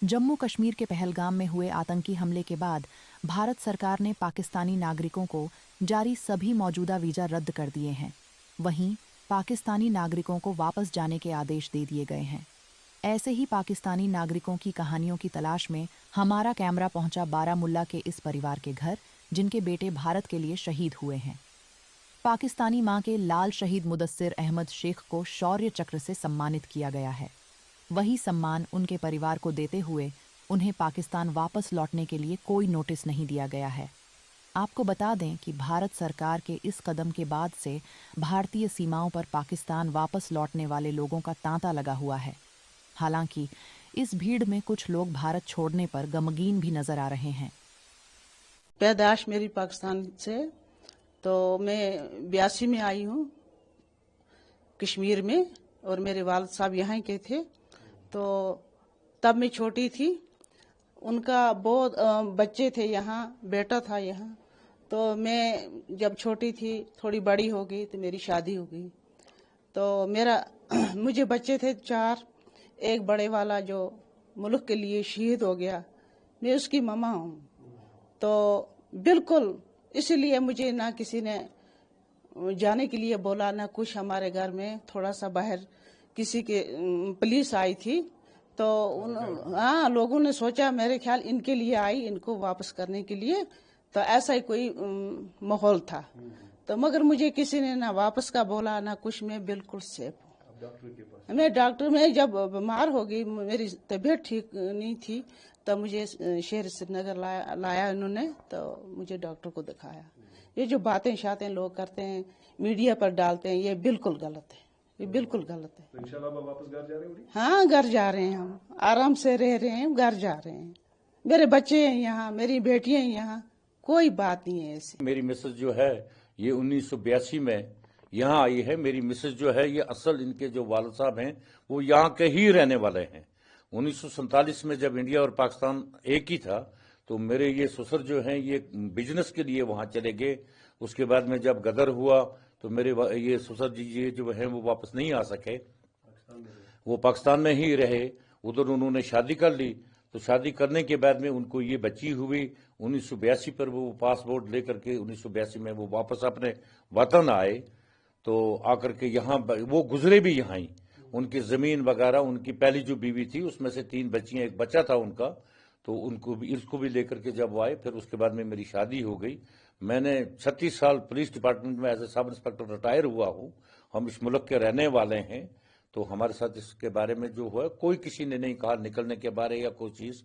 जम्मू कश्मीर के पहलगाम में हुए आतंकी हमले के बाद भारत सरकार ने पाकिस्तानी नागरिकों को जारी सभी मौजूदा वीजा रद्द कर दिए हैं। वहीं पाकिस्तानी नागरिकों को वापस जाने के आदेश दे दिए गए हैं। ऐसे ही पाकिस्तानी नागरिकों की कहानियों की तलाश में हमारा कैमरा पहुंचा बारामुल्ला के इस परिवार के घर, जिनके बेटे भारत के लिए शहीद हुए हैं। पाकिस्तानी मां के लाल शहीद मुदस्सिर अहमद शेख को शौर्य चक्र से सम्मानित किया गया है। वही सम्मान उनके परिवार को देते हुए उन्हें पाकिस्तान वापस लौटने के लिए कोई नोटिस नहीं दिया गया है। आपको बता दें कि भारत सरकार के इस कदम के बाद से भारतीय सीमाओं पर पाकिस्तान वापस लौटने वाले लोगों का तांता लगा हुआ है। हालांकि इस भीड़ में कुछ लोग भारत छोड़ने पर गमगीन भी नजर आ रहे हैं। पैदाश मेरी पाकिस्तान से, तो मैं 82 में आई हूँ कश्मीर में, और मेरे वालिद साहब यहाँ के थे। तो तब मैं छोटी थी, उनका बहुत बच्चे थे यहाँ, बेटा था यहाँ। तो मैं जब छोटी थी, थोड़ी बड़ी हो गई तो मेरी शादी हो गई। तो मुझे बच्चे थे 4, एक बड़े वाला जो मुल्क के लिए शहीद हो गया, मैं उसकी मम्मा हूँ। तो बिल्कुल इसीलिए मुझे ना किसी ने जाने के लिए बोला, ना कुछ। हमारे घर में थोड़ा सा बाहर किसी के पुलिस आई थी, तो लोगों ने सोचा मेरे ख्याल इनके लिए आई, इनको वापस करने के लिए। तो ऐसा ही कोई माहौल था। तो मगर मुझे किसी ने ना वापस का बोला ना कुछ। मैं बिल्कुल सेफ हूँ। मैं डॉक्टर में जब बीमार हो गई, मेरी तबीयत ठीक नहीं थी, तब मुझे शहर श्रीनगर लाया इन्होंने। तो मुझे डॉक्टर को दिखाया। ये जो बातें शातें लोग करते हैं, मीडिया पर डालते हैं, ये बिल्कुल गलत है। ये बिल्कुल गलत है। तो इंशाल्लाह वापस घर जा रहे हैं? हाँ, घर जा रहे हैं। हम आराम से रह रहे हैं, घर जा रहे हैं। मेरे बच्चे हैं यहाँ, मेरी बेटियां हैं यहाँ, कोई बात नहीं है ऐसी। मेरी मिसेज जो है ये 1982 में यहाँ आई है। मेरी मिसेज जो है ये असल इनके जो वालिद साहब हैं वो यहाँ के ही रहने वाले हैं। 1947 में जब इंडिया और पाकिस्तान एक ही था, तो मेरे ये ससुर जो हैं ये बिजनेस के लिए वहाँ चले गए। उसके बाद में जब गदर हुआ तो मेरे ये ससुर जी जो हैं वो वापस नहीं आ सके, वो पाकिस्तान में ही रहे। उधर उन्होंने शादी कर ली। तो शादी करने के बाद में उनको ये बच्ची हुई। 1982 पर वो पासपोर्ट लेकर के 1982 में वो वापस अपने वतन आए। तो आकर के यहाँ वो गुजरे भी यहाँ ही। उनकी जमीन वगैरह, उनकी पहली जो बीवी थी उसमें से 3 बच्चियां, एक बच्चा था उनका। तो इसको भी लेकर के जब वो आए, फिर उसके बाद में मेरी शादी हो गई। मैंने 36 साल पुलिस डिपार्टमेंट में as a sub inspector retire हुआ हूँ। हम इस मुल्क के रहने वाले हैं। तो हमारे साथ इसके बारे में जो हुआ, कोई किसी ने नहीं कहा निकलने के बारे या कोई चीज़।